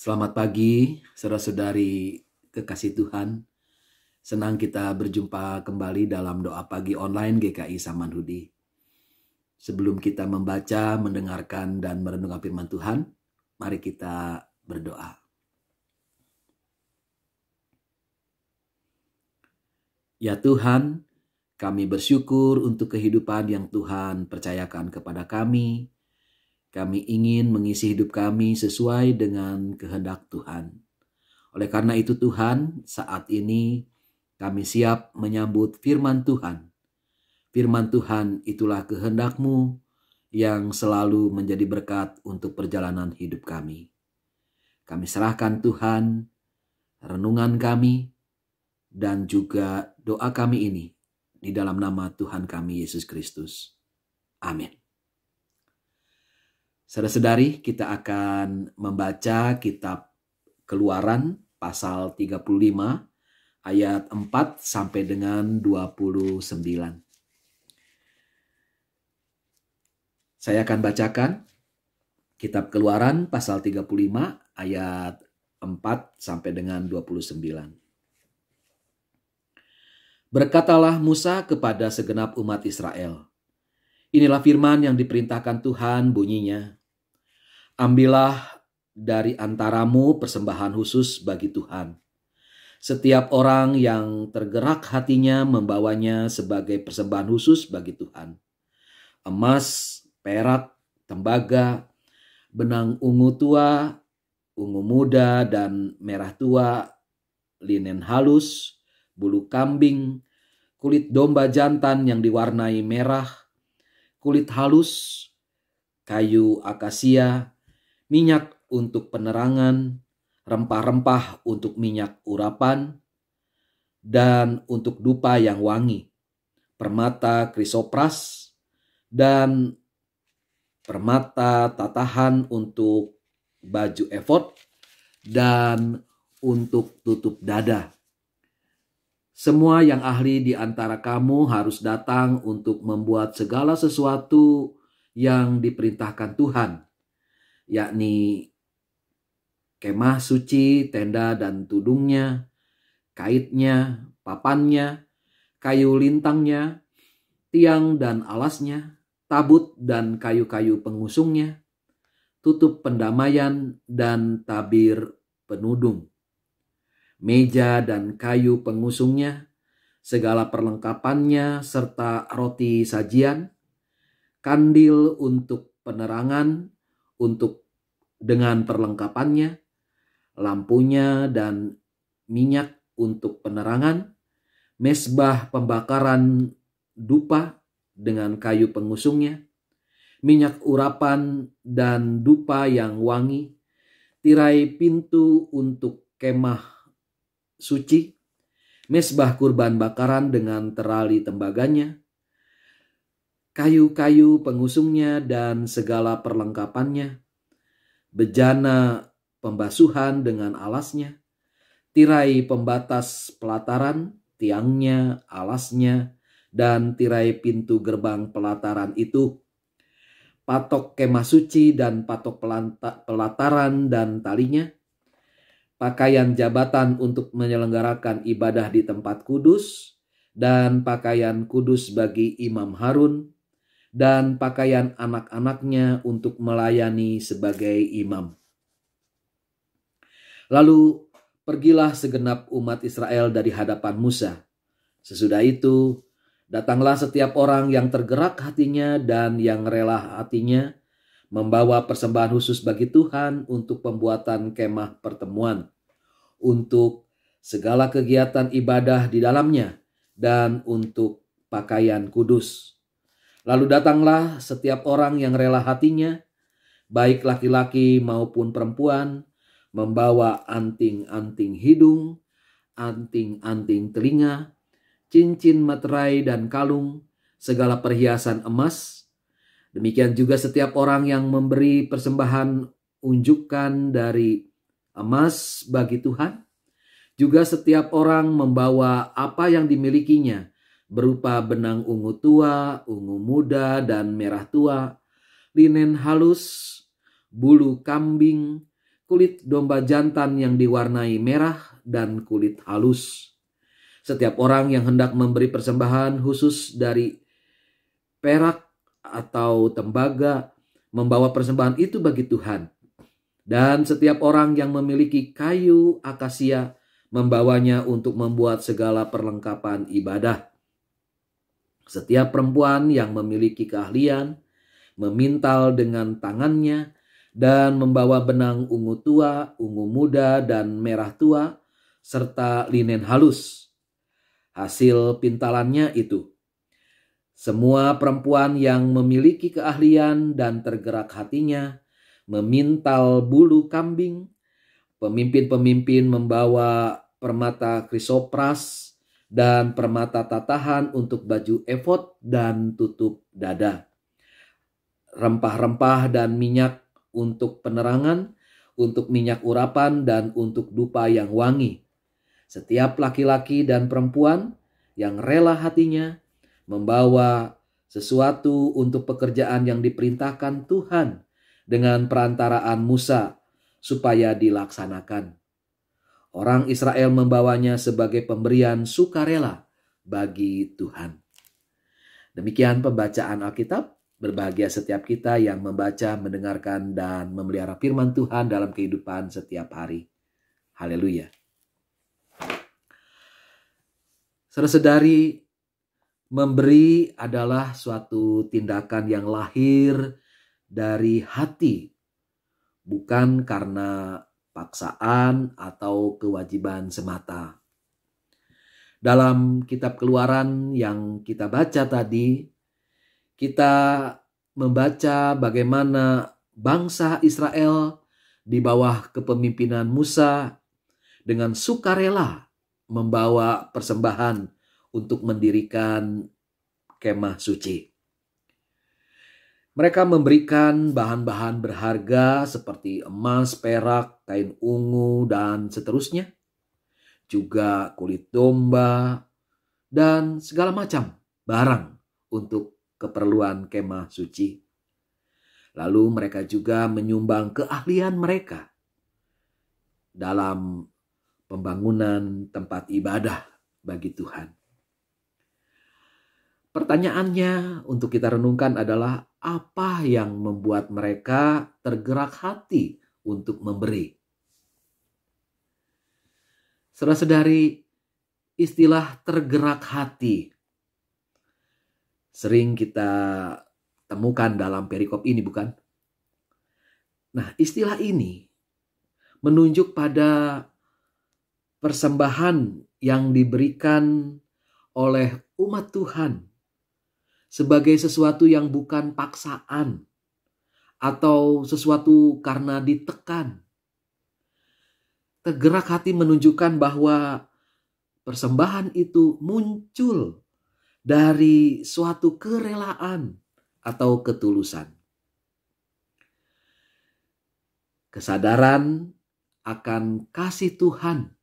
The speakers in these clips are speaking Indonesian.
Selamat pagi, saudara-saudari kekasih Tuhan. Senang kita berjumpa kembali dalam doa pagi online GKI Samanhudi. Sebelum kita membaca, mendengarkan, dan merenungkan firman Tuhan, mari kita berdoa. Ya Tuhan, kami bersyukur untuk kehidupan yang Tuhan percayakan kepada kami. Kami ingin mengisi hidup kami sesuai dengan kehendak Tuhan. Oleh karena itu Tuhan, saat ini kami siap menyambut firman Tuhan. Firman Tuhan itulah kehendak-Mu yang selalu menjadi berkat untuk perjalanan hidup kami. Kami serahkan Tuhan, renungan kami, dan juga doa kami ini di dalam nama Tuhan kami Yesus Kristus. Amin. Saudara-saudari, kita akan membaca kitab Keluaran pasal 35 ayat 4 sampai dengan 29. Saya akan bacakan kitab Keluaran pasal 35 ayat 4 sampai dengan 29. Berkatalah Musa kepada segenap umat Israel, inilah firman yang diperintahkan Tuhan, bunyinya, ambillah dari antaramu persembahan khusus bagi Tuhan. Setiap orang yang tergerak hatinya membawanya sebagai persembahan khusus bagi Tuhan. Emas, perak, tembaga, benang ungu tua, ungu muda, dan merah tua, linen halus, bulu kambing, kulit domba jantan yang diwarnai merah, kulit halus, kayu akasia, minyak untuk penerangan, rempah-rempah untuk minyak urapan, dan untuk dupa yang wangi, permata krisopras, dan permata tatahan untuk baju efod, dan untuk tutup dada. Semua yang ahli di antara kamu harus datang untuk membuat segala sesuatu yang diperintahkan Tuhan, yakni kemah suci, tenda dan tudungnya, kaitnya, papannya, kayu lintangnya, tiang dan alasnya, tabut dan kayu-kayu pengusungnya, tutup pendamaian dan tabir penudung, meja dan kayu pengusungnya, segala perlengkapannya serta roti sajian, kandil untuk penerangan, untuk dengan perlengkapannya, lampunya dan minyak untuk penerangan, mesbah pembakaran dupa dengan kayu pengusungnya, minyak urapan dan dupa yang wangi, tirai pintu untuk kemah suci, mesbah kurban bakaran dengan terali tembaganya, kayu-kayu pengusungnya dan segala perlengkapannya, bejana pembasuhan dengan alasnya, tirai pembatas pelataran, tiangnya, alasnya, dan tirai pintu gerbang pelataran itu, patok kemah suci dan patok pelataran dan talinya, pakaian jabatan untuk menyelenggarakan ibadah di tempat kudus, dan pakaian kudus bagi Imam Harun, dan pakaian anak-anaknya untuk melayani sebagai imam. Lalu pergilah segenap umat Israel dari hadapan Musa. Sesudah itu, datanglah setiap orang yang tergerak hatinya dan yang rela hatinya, membawa persembahan khusus bagi Tuhan untuk pembuatan kemah pertemuan, untuk segala kegiatan ibadah di dalamnya, dan untuk pakaian kudus. Lalu datanglah setiap orang yang rela hatinya, baik laki-laki maupun perempuan, membawa anting-anting hidung, anting-anting telinga, cincin materai dan kalung, segala perhiasan emas. Demikian juga setiap orang yang memberi persembahan unjukan dari emas bagi Tuhan. Juga setiap orang membawa apa yang dimilikinya, berupa benang ungu tua, ungu muda, dan merah tua, linen halus, bulu kambing, kulit domba jantan yang diwarnai merah dan kulit halus. Setiap orang yang hendak memberi persembahan khusus dari perak atau tembaga membawa persembahan itu bagi Tuhan. Dan setiap orang yang memiliki kayu akasia membawanya untuk membuat segala perlengkapan ibadah. Setiap perempuan yang memiliki keahlian memintal dengan tangannya dan membawa benang ungu tua, ungu muda, dan merah tua, serta linen halus. Hasil pintalannya itu. Semua perempuan yang memiliki keahlian dan tergerak hatinya memintal bulu kambing. Pemimpin-pemimpin membawa permata krisopras dan permata tatahan untuk baju efod dan tutup dada. Rempah-rempah dan minyak untuk penerangan, untuk minyak urapan, dan untuk dupa yang wangi. Setiap laki-laki dan perempuan yang rela hatinya membawa sesuatu untuk pekerjaan yang diperintahkan Tuhan dengan perantaraan Musa supaya dilaksanakan. Orang Israel membawanya sebagai pemberian sukarela bagi Tuhan. Demikian pembacaan Alkitab. Berbahagia setiap kita yang membaca, mendengarkan, dan memelihara firman Tuhan dalam kehidupan setiap hari. Haleluya. Saudara-saudari, memberi adalah suatu tindakan yang lahir dari hati, bukan karena paksaan atau kewajiban semata. Dalam kitab Keluaran yang kita baca tadi, kita membaca bagaimana bangsa Israel di bawah kepemimpinan Musa dengan sukarela membawa persembahan untuk mendirikan kemah suci. Mereka memberikan bahan-bahan berharga seperti emas, perak, kain ungu, dan seterusnya. Juga kulit domba dan segala macam barang untuk keperluan kemah suci. Lalu mereka juga menyumbang keahlian mereka dalam pembangunan tempat ibadah bagi Tuhan. Pertanyaannya untuk kita renungkan adalah apa yang membuat mereka tergerak hati untuk memberi? Saudara-saudari, istilah tergerak hati sering kita temukan dalam perikop ini, bukan? Nah, istilah ini menunjuk pada persembahan yang diberikan oleh umat Tuhan sebagai sesuatu yang bukan paksaan atau sesuatu karena ditekan. Tergerak hati menunjukkan bahwa persembahan itu muncul dari suatu kerelaan atau ketulusan. Kesadaran akan kasih Tuhan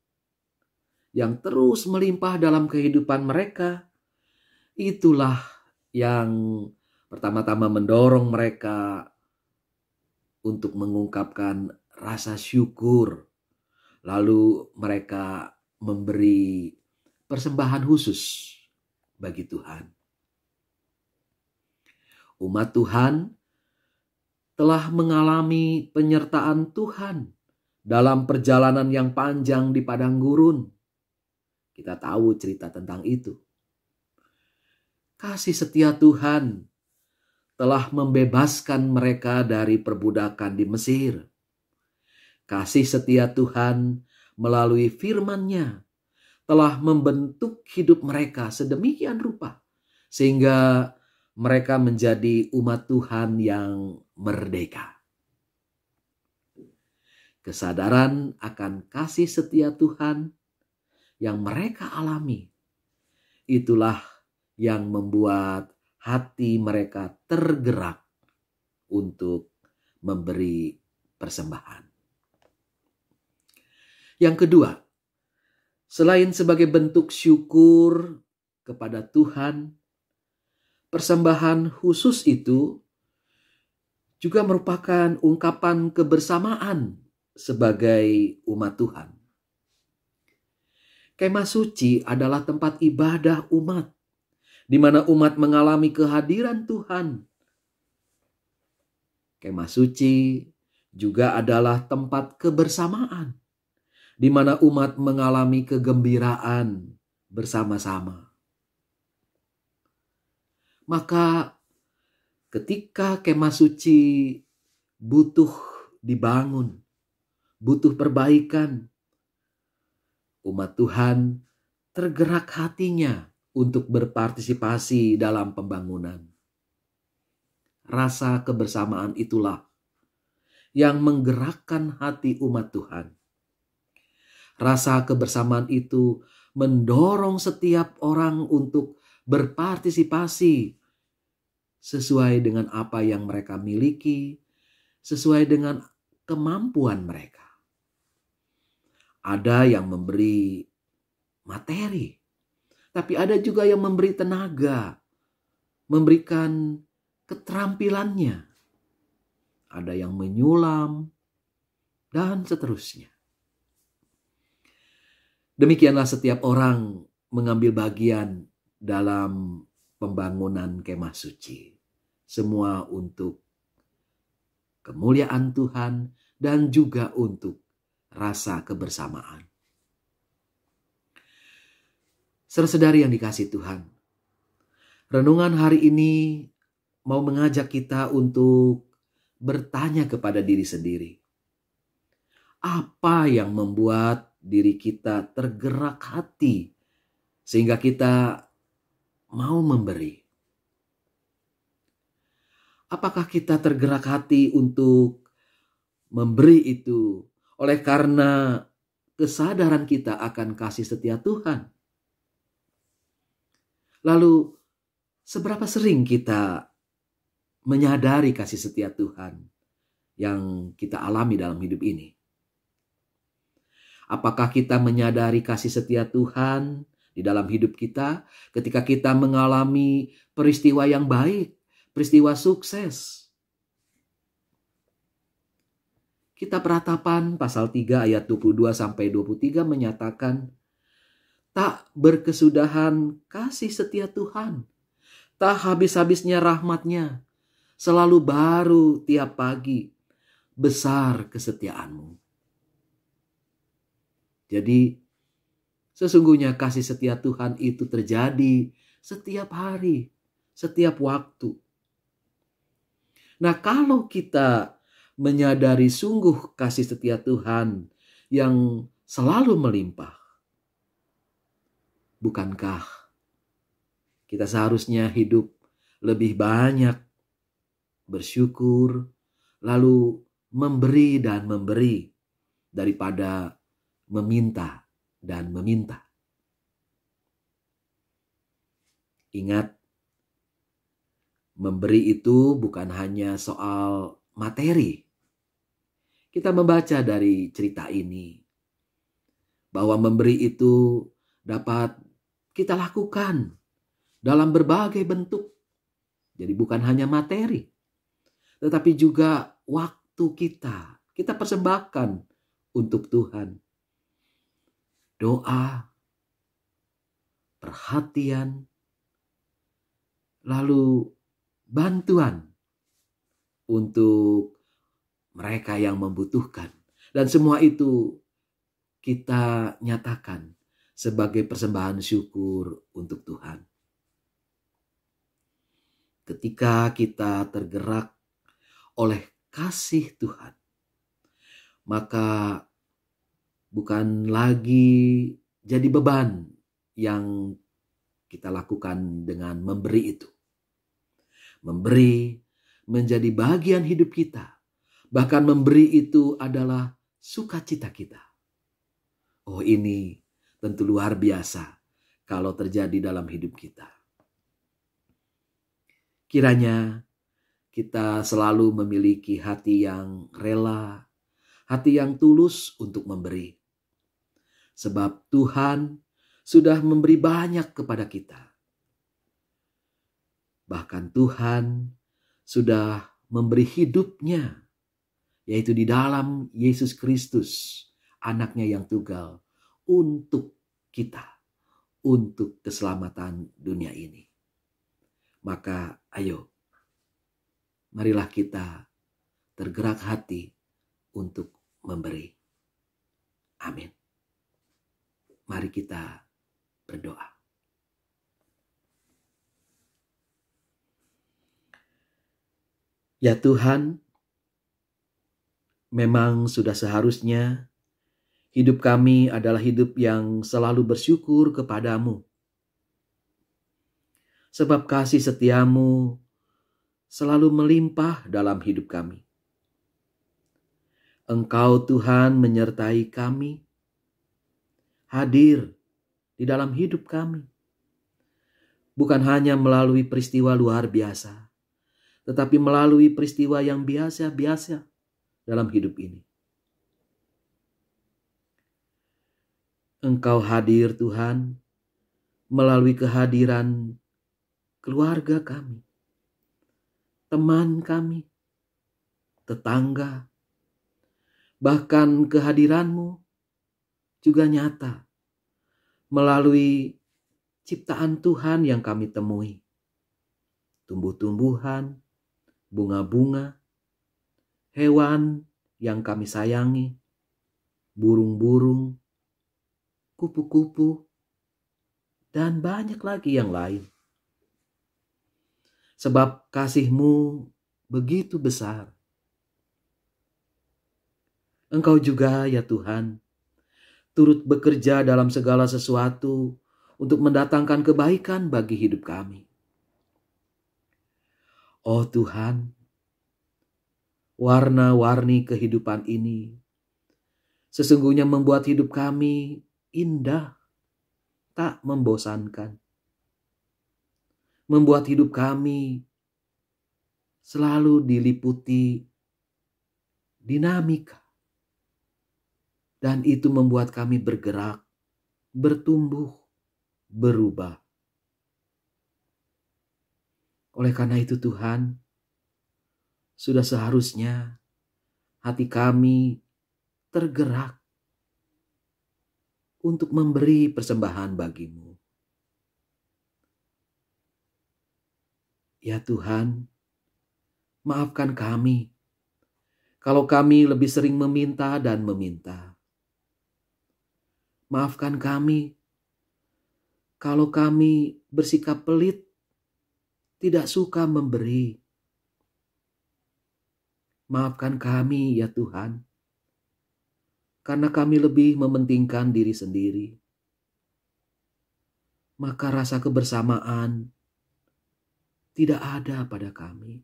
yang terus melimpah dalam kehidupan mereka, itulah yang pertama-tama mendorong mereka untuk mengungkapkan rasa syukur. Lalu mereka memberi persembahan khusus bagi Tuhan. Umat Tuhan telah mengalami penyertaan Tuhan dalam perjalanan yang panjang di padang gurun. Kita tahu cerita tentang itu. Kasih setia Tuhan telah membebaskan mereka dari perbudakan di Mesir. Kasih setia Tuhan melalui firman-Nya telah membentuk hidup mereka sedemikian rupa sehingga mereka menjadi umat Tuhan yang merdeka. Kesadaran akan kasih setia Tuhan yang mereka alami, itulah yang membuat hati mereka tergerak untuk memberi persembahan. Yang kedua, selain sebagai bentuk syukur kepada Tuhan, persembahan khusus itu juga merupakan ungkapan kebersamaan sebagai umat Tuhan. Kemah suci adalah tempat ibadah umat, di mana umat mengalami kehadiran Tuhan. Kemah suci juga adalah tempat kebersamaan, di mana umat mengalami kegembiraan bersama-sama. Maka ketika kemah suci butuh dibangun, butuh perbaikan, umat Tuhan tergerak hatinya untuk berpartisipasi dalam pembangunan. Rasa kebersamaan itulah yang menggerakkan hati umat Tuhan. Rasa kebersamaan itu mendorong setiap orang untuk berpartisipasi sesuai dengan apa yang mereka miliki, sesuai dengan kemampuan mereka. Ada yang memberi materi, tapi ada juga yang memberi tenaga, memberikan keterampilannya. Ada yang menyulam, dan seterusnya. Demikianlah setiap orang mengambil bagian dalam pembangunan kemah suci. Semua untuk kemuliaan Tuhan dan juga untuk rasa kebersamaan. Saudara-saudari yang dikasihi Tuhan, renungan hari ini mau mengajak kita untuk bertanya kepada diri sendiri. Apa yang membuat diri kita tergerak hati sehingga kita mau memberi? Apakah kita tergerak hati untuk memberi itu oleh karena kesadaran kita akan kasih setia Tuhan? Lalu, seberapa sering kita menyadari kasih setia Tuhan yang kita alami dalam hidup ini? Apakah kita menyadari kasih setia Tuhan di dalam hidup kita ketika kita mengalami peristiwa yang baik, peristiwa sukses? Kitab Ratapan pasal 3 ayat 22-23 menyatakan, tak berkesudahan kasih setia Tuhan, tak habis-habisnya rahmat-Nya, selalu baru tiap pagi, besar kesetiaanmu. Jadi, sesungguhnya kasih setia Tuhan itu terjadi setiap hari, setiap waktu. Nah, kalau kita menyadari sungguh kasih setia Tuhan yang selalu melimpah, bukankah kita seharusnya hidup lebih banyak bersyukur, lalu memberi dan memberi daripada meminta dan meminta? Ingat, memberi itu bukan hanya soal materi. Kita membaca dari cerita ini bahwa memberi itu dapat kita lakukan dalam berbagai bentuk. Jadi bukan hanya materi, tetapi juga waktu kita persembahkan untuk Tuhan. Doa, perhatian, lalu bantuan untuk mereka yang membutuhkan. Dan semua itu kita nyatakan sebagai persembahan syukur untuk Tuhan. Ketika kita tergerak oleh kasih Tuhan, maka bukan lagi jadi beban yang kita lakukan dengan memberi itu. Memberi menjadi bagian hidup kita. Bahkan memberi itu adalah sukacita kita. Oh, ini tentu luar biasa kalau terjadi dalam hidup kita. Kiranya kita selalu memiliki hati yang rela, hati yang tulus untuk memberi. Sebab Tuhan sudah memberi banyak kepada kita. Bahkan Tuhan sudah memberi hidupnya yaitu di dalam Yesus Kristus, anaknya yang tunggal, untuk kita, untuk keselamatan dunia ini. Maka ayo, marilah kita tergerak hati untuk memberi. Amin. Mari kita berdoa. Ya Tuhan, memang sudah seharusnya hidup kami adalah hidup yang selalu bersyukur kepadamu. Sebab kasih setiamu selalu melimpah dalam hidup kami. Engkau Tuhan menyertai kami, hadir di dalam hidup kami. Bukan hanya melalui peristiwa luar biasa, tetapi melalui peristiwa yang biasa-biasa dalam hidup ini. Engkau hadir Tuhan melalui kehadiran keluarga kami, teman kami, tetangga, bahkan kehadiranmu juga nyata melalui ciptaan Tuhan yang kami temui. Tumbuh-tumbuhan, bunga-bunga, hewan yang kami sayangi, burung-burung, kupu-kupu, dan banyak lagi yang lain. Sebab kasih-Mu begitu besar. Engkau juga ya Tuhan, turut bekerja dalam segala sesuatu untuk mendatangkan kebaikan bagi hidup kami. Oh Tuhan, warna-warni kehidupan ini sesungguhnya membuat hidup kami indah, tak membosankan. Membuat hidup kami selalu diliputi dinamika. Dan itu membuat kami bergerak, bertumbuh, berubah. Oleh karena itu Tuhan, sudah seharusnya hati kami tergerak untuk memberi persembahan bagi-Mu. Ya Tuhan, maafkan kami kalau kami lebih sering meminta dan meminta. Maafkan kami kalau kami bersikap pelit, tidak suka memberi. Maafkan kami ya Tuhan, karena kami lebih mementingkan diri sendiri. Maka rasa kebersamaan tidak ada pada kami.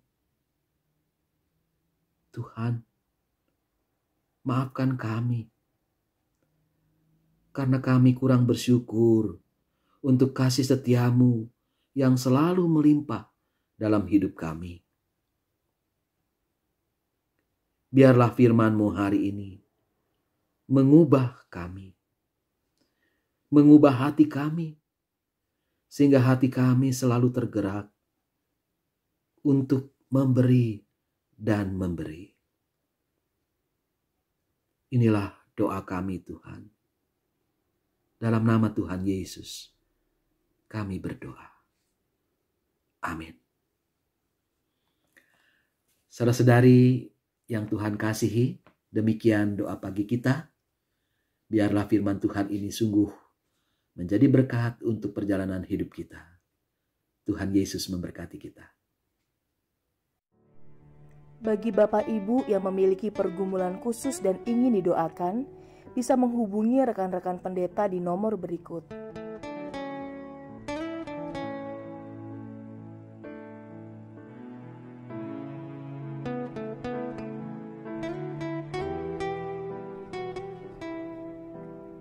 Tuhan, maafkan kami, karena kami kurang bersyukur untuk kasih setiamu yang selalu melimpah dalam hidup kami. Biarlah firman-Mu hari ini mengubah kami, mengubah hati kami, sehingga hati kami selalu tergerak untuk memberi dan memberi. Inilah doa kami Tuhan. Dalam nama Tuhan Yesus, kami berdoa. Amin. Saudara-saudari yang Tuhan kasihi, demikian doa pagi kita. Biarlah firman Tuhan ini sungguh menjadi berkat untuk perjalanan hidup kita. Tuhan Yesus memberkati kita. Bagi Bapak Ibu yang memiliki pergumulan khusus dan ingin didoakan, bisa menghubungi rekan-rekan pendeta di nomor berikut.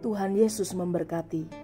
Tuhan Yesus memberkati.